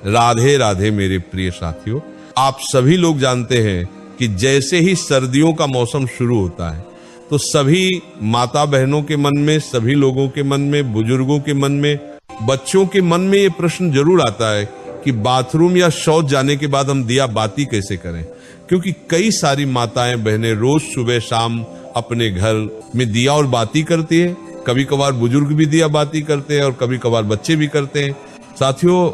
राधे राधे मेरे प्रिय साथियों। आप सभी लोग जानते हैं कि जैसे ही सर्दियों का मौसम शुरू होता है तो सभी माता बहनों के मन में, सभी लोगों के मन में, बुजुर्गों के मन में, बच्चों के मन में ये प्रश्न जरूर आता है कि बाथरूम या शौच जाने के बाद हम दिया बाती कैसे करें। क्योंकि कई सारी माताएं बहनें रोज सुबह शाम अपने घर में दिया और बाती करती है। कभी कभार बुजुर्ग भी दिया बाती करते हैं और कभी कभार बच्चे भी करते हैं। साथियों,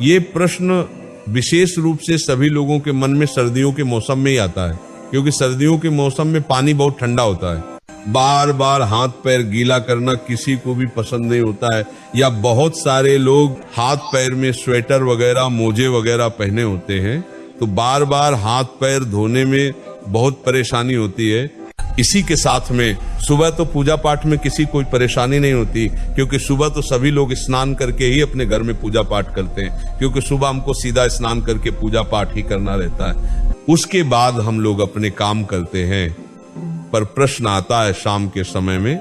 ये प्रश्न विशेष रूप से सभी लोगों के मन में सर्दियों के मौसम में ही आता है, क्योंकि सर्दियों के मौसम में पानी बहुत ठंडा होता है। बार बार हाथ पैर गीला करना किसी को भी पसंद नहीं होता है, या बहुत सारे लोग हाथ पैर में स्वेटर वगैरह, मोजे वगैरह पहने होते हैं, तो बार बार हाथ पैर धोने में बहुत परेशानी होती है। इसी के साथ में सुबह तो पूजा पाठ में किसी कोई परेशानी नहीं होती, क्योंकि सुबह तो सभी लोग स्नान करके ही अपने घर में पूजा पाठ करते हैं, क्योंकि सुबह हमको सीधा स्नान करके पूजा पाठ ही करना रहता है। उसके बाद हम लोग अपने काम करते हैं। पर प्रश्न आता है शाम के समय में,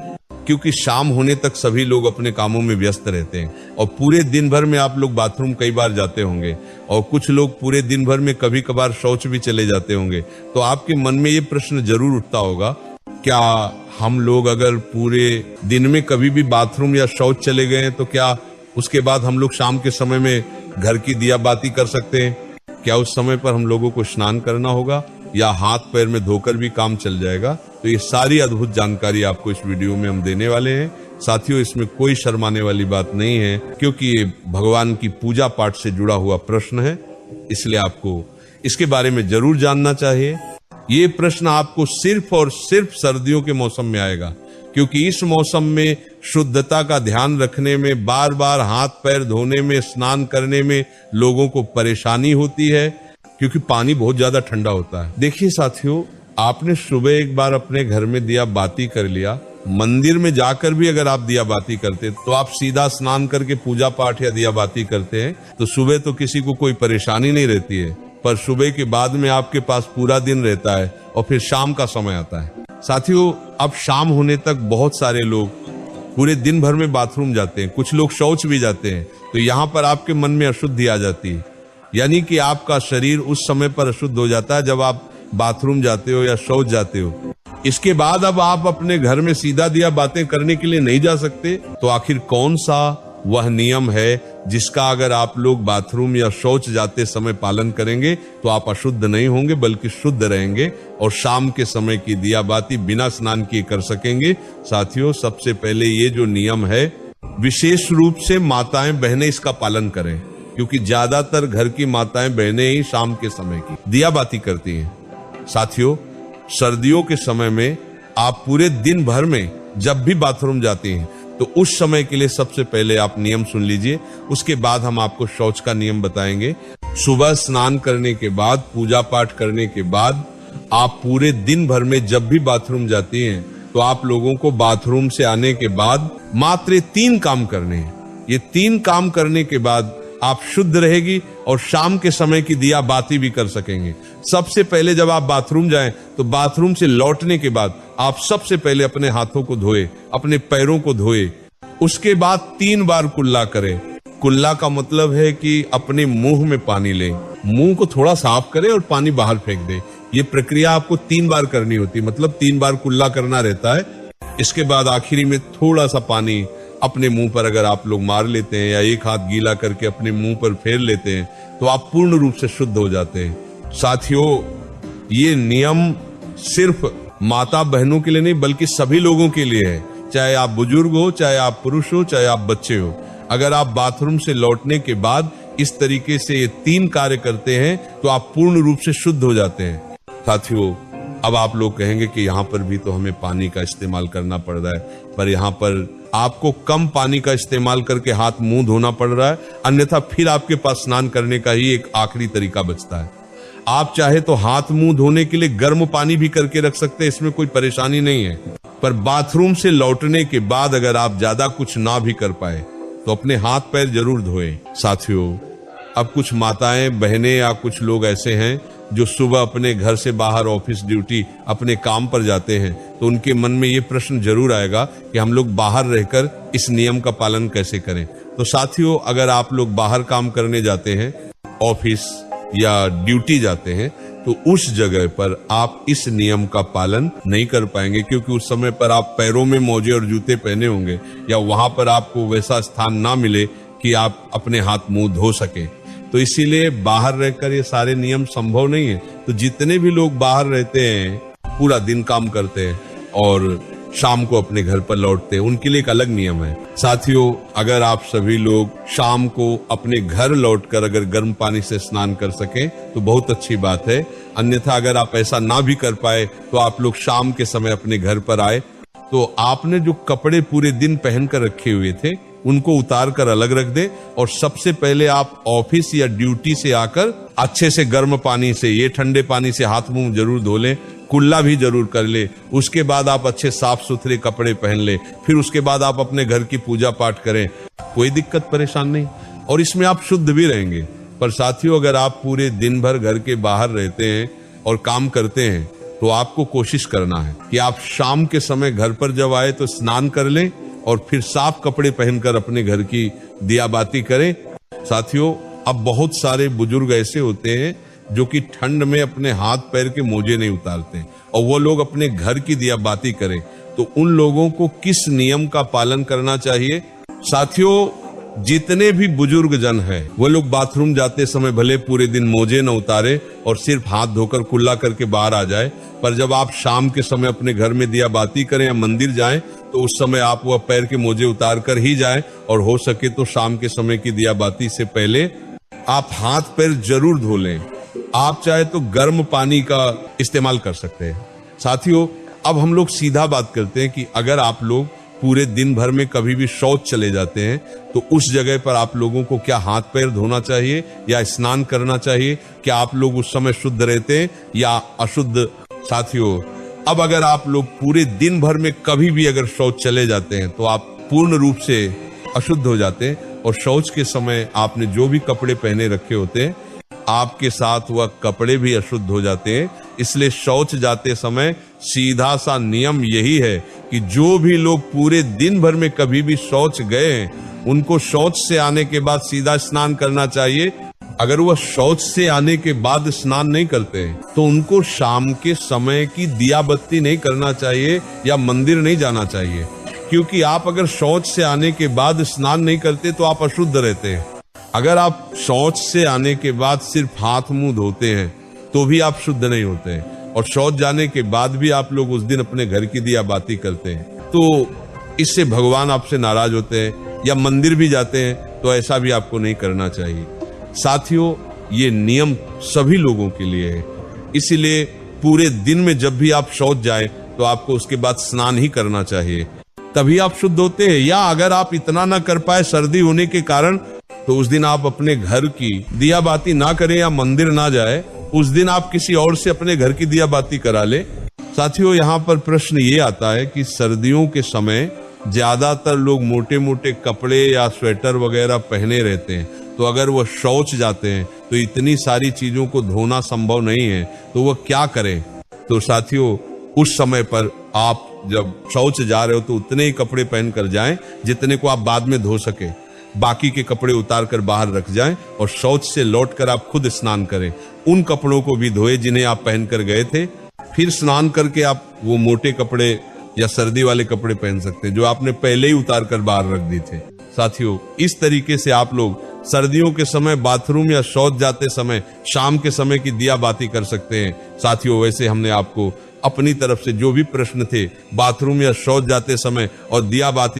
क्योंकि शाम होने तक सभी लोग अपने कामों में व्यस्त रहते हैं और पूरे दिन भर में आप लोग बाथरूम कई बार जाते होंगे और कुछ लोग पूरे दिन भर में कभी कभार शौच भी चले जाते होंगे। तो आपके मन में ये प्रश्न जरूर उठता होगा, क्या हम लोग अगर पूरे दिन में कभी भी बाथरूम या शौच चले गए तो क्या उसके बाद हम लोग शाम के समय में घर की दिया बाती कर सकते हैं? क्या उस समय पर हम लोगों को स्नान करना होगा या हाथ पैर में धोकर भी काम चल जाएगा? तो ये सारी अद्भुत जानकारी आपको इस वीडियो में हम देने वाले हैं। साथियों, इसमें कोई शर्माने वाली बात नहीं है, क्योंकि ये भगवान की पूजा पाठ से जुड़ा हुआ प्रश्न है, इसलिए आपको इसके बारे में जरूर जानना चाहिए। ये प्रश्न आपको सिर्फ और सिर्फ सर्दियों के मौसम में आएगा, क्योंकि इस मौसम में शुद्धता का ध्यान रखने में, बार बार हाथ पैर धोने में, स्नान करने में लोगों को परेशानी होती है, क्योंकि पानी बहुत ज्यादा ठंडा होता है। देखिए साथियों, आपने सुबह एक बार अपने घर में दिया बाती कर लिया, मंदिर में जाकर भी अगर आप दिया बाती करते तो आप सीधा स्नान करके पूजा पाठ या दिया बाती करते हैं तो सुबह तो किसी को कोई परेशानी नहीं रहती है। पर सुबह के बाद में आपके पास पूरा दिन रहता है और फिर शाम का समय आता है। साथियों, अब शाम होने तक बहुत सारे लोग पूरे दिन भर में बाथरूम जाते हैं, कुछ लोग शौच भी जाते हैं, तो यहाँ पर आपके मन में अशुद्धि आ जाती है, यानी कि आपका शरीर उस समय पर अशुद्ध हो जाता है जब आप बाथरूम जाते हो या शौच जाते हो। इसके बाद अब आप अपने घर में सीधा दिया बातें करने के लिए नहीं जा सकते, तो आखिर कौन सा वह नियम है जिसका अगर आप लोग बाथरूम या शौच जाते समय पालन करेंगे तो आप अशुद्ध नहीं होंगे बल्कि शुद्ध रहेंगे और शाम के समय की दिया बाती बिना स्नान किए कर सकेंगे? साथियों, सबसे पहले ये जो नियम है, विशेष रूप से माताएं बहनें इसका पालन करें, क्योंकि ज्यादातर घर की माताएं बहनें ही शाम के समय की दिया बाती करती हैं। साथियों, सर्दियों के समय में आप पूरे दिन भर में जब भी बाथरूम जाते हैं तो उस समय के लिए सबसे पहले आप नियम सुन लीजिए, उसके बाद हम आपको शौच का नियम बताएंगे। सुबह स्नान करने के बाद, पूजा पाठ करने के बाद आप पूरे दिन भर में जब भी बाथरूम जाती हैं तो आप लोगों को बाथरूम से आने के बाद मात्र 3 काम करने हैं। ये 3 काम करने के बाद आप शुद्ध रहेगी और शाम के समय की दिया बाती भी कर सकेंगे। सबसे पहले जब आप बाथरूम जाएं तो बाथरूम से लौटने के बाद आप सबसे पहले अपने हाथों को धोए, अपने पैरों को धोए, उसके बाद 3 बार कुल्ला करें। कुल्ला का मतलब है कि अपने मुंह में पानी लें, मुंह को थोड़ा साफ करें और पानी बाहर फेंक दें। ये प्रक्रिया आपको 3 बार करनी होती है, मतलब 3 बार कुल्ला करना रहता है। इसके बाद आखिरी में थोड़ा सा पानी अपने मुंह पर अगर आप लोग मार लेते हैं या एक हाथ गीला करके अपने मुंह पर फेर लेते हैं तो आप पूर्ण रूप से शुद्ध हो जाते हैं। साथियों, ये नियम सिर्फ माता बहनों के लिए नहीं बल्कि सभी लोगों के लिए है, चाहे आप बुजुर्ग हो, चाहे आप पुरुष हो, चाहे आप बच्चे हो। अगर आप बाथरूम से लौटने के बाद इस तरीके से ये 3 कार्य करते हैं तो आप पूर्ण रूप से शुद्ध हो जाते हैं। साथियों, अब आप लोग कहेंगे कि यहाँ पर भी तो हमें पानी का इस्तेमाल करना पड़ रहा है, पर यहाँ पर आपको कम पानी का इस्तेमाल करके हाथ मुंह धोना पड़ रहा है, अन्यथा फिर आपके पास स्नान करने का ही एक आखिरी तरीका बचता है। आप चाहे तो हाथ मुंह धोने के लिए गर्म पानी भी करके रख सकते हैं, इसमें कोई परेशानी नहीं है। पर बाथरूम से लौटने के बाद अगर आप ज्यादा कुछ ना भी कर पाए तो अपने हाथ पैर जरूर धोएं। साथियों, अब कुछ माताएं बहनें या कुछ लोग ऐसे हैं जो सुबह अपने घर से बाहर ऑफिस ड्यूटी अपने काम पर जाते हैं, तो उनके मन में ये प्रश्न जरूर आएगा कि हम लोग बाहर रहकर इस नियम का पालन कैसे करें। तो साथियों, अगर आप लोग बाहर काम करने जाते हैं, ऑफिस या ड्यूटी जाते हैं, तो उस जगह पर आप इस नियम का पालन नहीं कर पाएंगे, क्योंकि उस समय पर आप पैरों में मोजे और जूते पहने होंगे या वहां पर आपको वैसा स्थान ना मिले कि आप अपने हाथ मुंह धो सके। तो इसीलिए बाहर रहकर ये सारे नियम संभव नहीं है। तो जितने भी लोग बाहर रहते हैं, पूरा दिन काम करते हैं और शाम को अपने घर पर लौटते हैं, उनके लिए एक अलग नियम है। साथियों, अगर आप सभी लोग शाम को अपने घर लौटकर अगर गर्म पानी से स्नान कर सकें तो बहुत अच्छी बात है। अन्यथा अगर आप ऐसा ना भी कर पाए तो आप लोग शाम के समय अपने घर पर आए तो आपने जो कपड़े पूरे दिन पहन कर रखे हुए थे उनको उतार कर अलग रख दे, और सबसे पहले आप ऑफिस या ड्यूटी से आकर अच्छे से गर्म पानी से, ये ठंडे पानी से हाथ मुंह जरूर धो लें, कुल्ला भी जरूर कर ले। उसके बाद आप अच्छे साफ सुथरे कपड़े पहन ले, फिर उसके बाद आप अपने घर की पूजा पाठ करें, कोई दिक्कत परेशान नहीं, और इसमें आप शुद्ध भी रहेंगे। पर साथियों, अगर आप पूरे दिन भर घर के बाहर रहते हैं और काम करते हैं तो आपको कोशिश करना है कि आप शाम के समय घर पर जब आए तो स्नान कर लें और फिर साफ कपड़े पहनकर अपने घर की दिया बाती करें। साथियों, अब बहुत सारे बुजुर्ग ऐसे होते हैं जो कि ठंड में अपने हाथ पैर के मोजे नहीं उतारते और वो लोग अपने घर की दिया बाती करें, तो उन लोगों को किस नियम का पालन करना चाहिए? साथियों, जितने भी बुजुर्ग जन हैं वो लोग बाथरूम जाते समय भले पूरे दिन मोजे न उतारे और सिर्फ हाथ धोकर कुल्ला करके बाहर आ जाए, पर जब आप शाम के समय अपने घर में दिया बाती करें या मंदिर जाएं तो उस समय आप वह पैर के मोजे उतार कर ही जाएं, और हो सके तो शाम के समय की दिया बाती से पहले आप हाथ पैर जरूर धो लें। आप चाहे तो गर्म पानी का इस्तेमाल कर सकते हैं। साथियों, अब हम लोग सीधा बात करते हैं कि अगर आप लोग पूरे दिन भर में कभी भी शौच चले जाते हैं तो उस जगह पर आप लोगों को क्या हाथ पैर धोना चाहिए या स्नान करना चाहिए? क्या आप लोग उस समय शुद्ध रहते हैं या अशुद्ध? साथियों, अब अगर आप लोग पूरे दिन भर में कभी भी अगर शौच चले जाते हैं तो आप पूर्ण रूप से अशुद्ध हो जाते हैं, और शौच के समय आपने जो भी कपड़े पहने रखे होते हैं आपके साथ वह कपड़े भी अशुद्ध हो जाते हैं। इसलिए शौच जाते समय सीधा सा नियम यही है कि जो भी लोग पूरे दिन भर में कभी भी शौच गए हैं उनको शौच से आने के बाद सीधा स्नान करना चाहिए। अगर वह शौच से आने के बाद स्नान नहीं करते तो उनको शाम के समय की दिया बत्ती नहीं करना चाहिए या मंदिर नहीं जाना चाहिए, क्योंकि आप अगर शौच से आने के बाद स्नान नहीं करते तो आप अशुद्ध रहते हैं। अगर आप शौच से आने के बाद सिर्फ हाथ मुंह धोते हैं तो भी आप शुद्ध नहीं होते हैं, और शौच जाने के बाद भी आप लोग उस दिन अपने घर की दिया बाती करते हैं तो इससे भगवान आपसे नाराज होते हैं, या मंदिर भी जाते हैं तो ऐसा भी आपको नहीं करना चाहिए। साथियों, ये नियम सभी लोगों के लिए है, इसीलिए पूरे दिन में जब भी आप शौच जाएं तो आपको उसके बाद स्नान ही करना चाहिए, तभी आप शुद्ध होते हैं। या अगर आप इतना ना कर पाए सर्दी होने के कारण तो उस दिन आप अपने घर की दिया बाती ना करें या मंदिर ना जाए, उस दिन आप किसी और से अपने घर की दिया बाती करा ले। साथियों, यहाँ पर प्रश्न ये आता है कि सर्दियों के समय ज्यादातर लोग मोटे मोटे कपड़े या स्वेटर वगैरह पहने रहते हैं, तो अगर वह शौच जाते हैं तो इतनी सारी चीजों को धोना संभव नहीं है, तो वह क्या करें? तो साथियों, उस समय पर आप जब शौच जा रहे हो तो उतने ही कपड़े पहन कर जाएं जितने को आप बाद में धो सके, बाकी के कपड़े उतार कर बाहर रख जाएं और शौच से लौटकर आप खुद स्नान करें। उन कपड़ों को भी धोए जिन्हें आप पहनकर गए थे, फिर स्नान करके आप वो मोटे कपड़े या सर्दी वाले कपड़े पहन सकते हैं जो आपने पहले ही उतार कर बाहर रख दिए थे। साथियों, इस तरीके से आप लोग सर्दियों के समय बाथरूम या शौच जाते समय शाम के समय की दिया बाती कर सकते हैं। साथियों, वैसे हमने आपको अपनी तरफ से जो भी प्रश्न थे बाथरूम या शौच जाते समय और दिया बाती